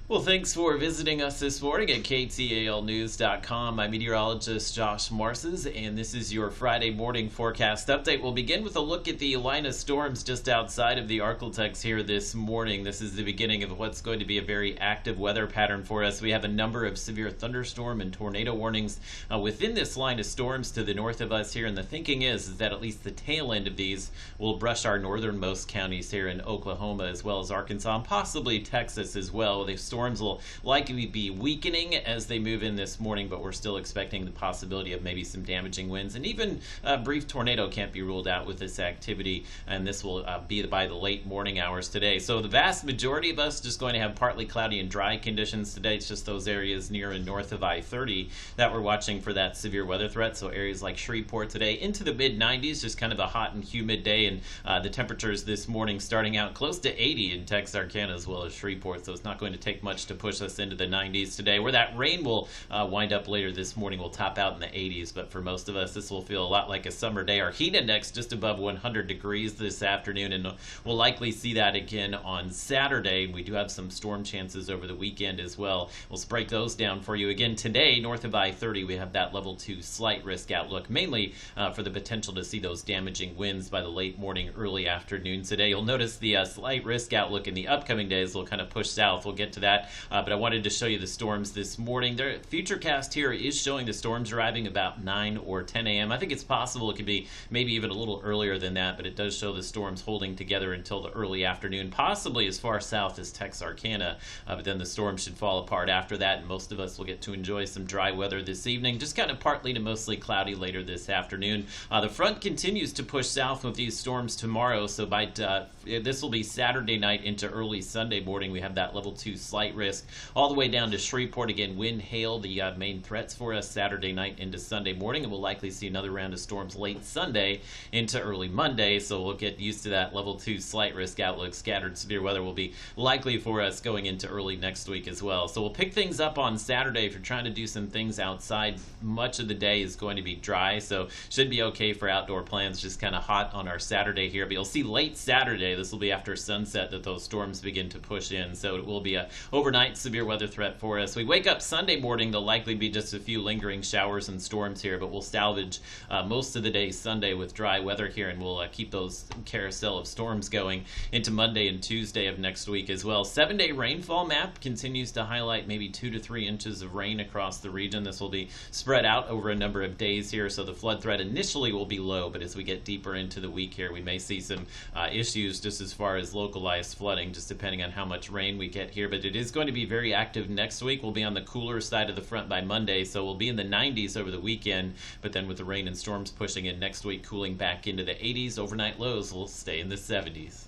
Well, thanks for visiting us this morning at KTALnews.com. I'm meteorologist Josh Marces, and this is your Friday morning forecast update. We'll begin with a look at the line of storms just outside of the ArkLaTex here this morning. This is the beginning of what's going to be a very active weather pattern for us. We have a number of severe thunderstorm and tornado warnings within this line of storms to the north of us here, and the thinking is that at least the tail end of these will brush our northernmost counties here in Oklahoma as well as Arkansas and possibly Texas as well. The storms will likely be weakening as they move in this morning, but we're still expecting the possibility of maybe some damaging winds, and even a brief tornado can't be ruled out with this activity, and this will be by the late morning hours today. So the vast majority of us just going to have partly cloudy and dry conditions today. It's just those areas near and north of I-30 that we're watching for that severe weather threat. So areas like Shreveport today into the mid-90s, just kind of a hot and humid day, and the temperatures this morning starting out close to 80 in Texarkana as well as Shreveport. So it's not going to take much to push us into the 90s today. Where that rain will wind up later this morning will top out in the 80s, but for most of us this will feel a lot like a summer day. Our heat index just above 100 degrees this afternoon, and we'll likely see that again on Saturday. We do have some storm chances over the weekend as well. We'll break those down for you again today. North of I-30 we have that level 2 slight risk outlook, mainly for the potential to see those damaging winds by the late morning, early afternoon today. You'll notice the slight risk outlook in the upcoming days will kind of push south. We'll get to that. But I wanted to show you the storms this morning. The Futurecast here is showing the storms arriving about 9 or 10 a.m. I think it's possible it could be maybe even a little earlier than that, but it does show the storms holding together until the early afternoon, possibly as far south as Texarkana. But then the storm should fall apart after that, and most of us will get to enjoy some dry weather this evening, just kind of partly to mostly cloudy later this afternoon. The front continues to push south with these storms tomorrow, so by this will be Saturday night into early Sunday morning. We have that level 2 slight risk all the way down to Shreveport. Again, wind, hail, the main threats for us Saturday night into Sunday morning, and we'll likely see another round of storms late Sunday into early Monday, so we'll get used to that level 2 slight risk outlook. Scattered severe weather will be likely for us going into early next week as well. So we'll pick things up on Saturday. If you're trying to do some things outside, much of the day is going to be dry, so should be okay for outdoor plans. Just kind of hot on our Saturday here, but you'll see late Saturday, this will be after sunset, that those storms begin to push in, so it will be a overnight severe weather threat for us. We wake up Sunday morning, there'll likely be just a few lingering showers and storms here, but we'll salvage most of the day Sunday with dry weather here, and we'll keep those carousel of storms going into Monday and Tuesday of next week as well. 7-day rainfall map continues to highlight maybe 2 to 3 inches of rain across the region. This will be spread out over a number of days here, so the flood threat initially will be low, but as we get deeper into the week here, we may see some issues just as far as localized flooding, just depending on how much rain we get here. But it is going to be very active next week. We'll be on the cooler side of the front by Monday, so we'll be in the 90s over the weekend, but then with the rain and storms pushing in next week, cooling back into the 80s. Overnight lows will stay in the 70s.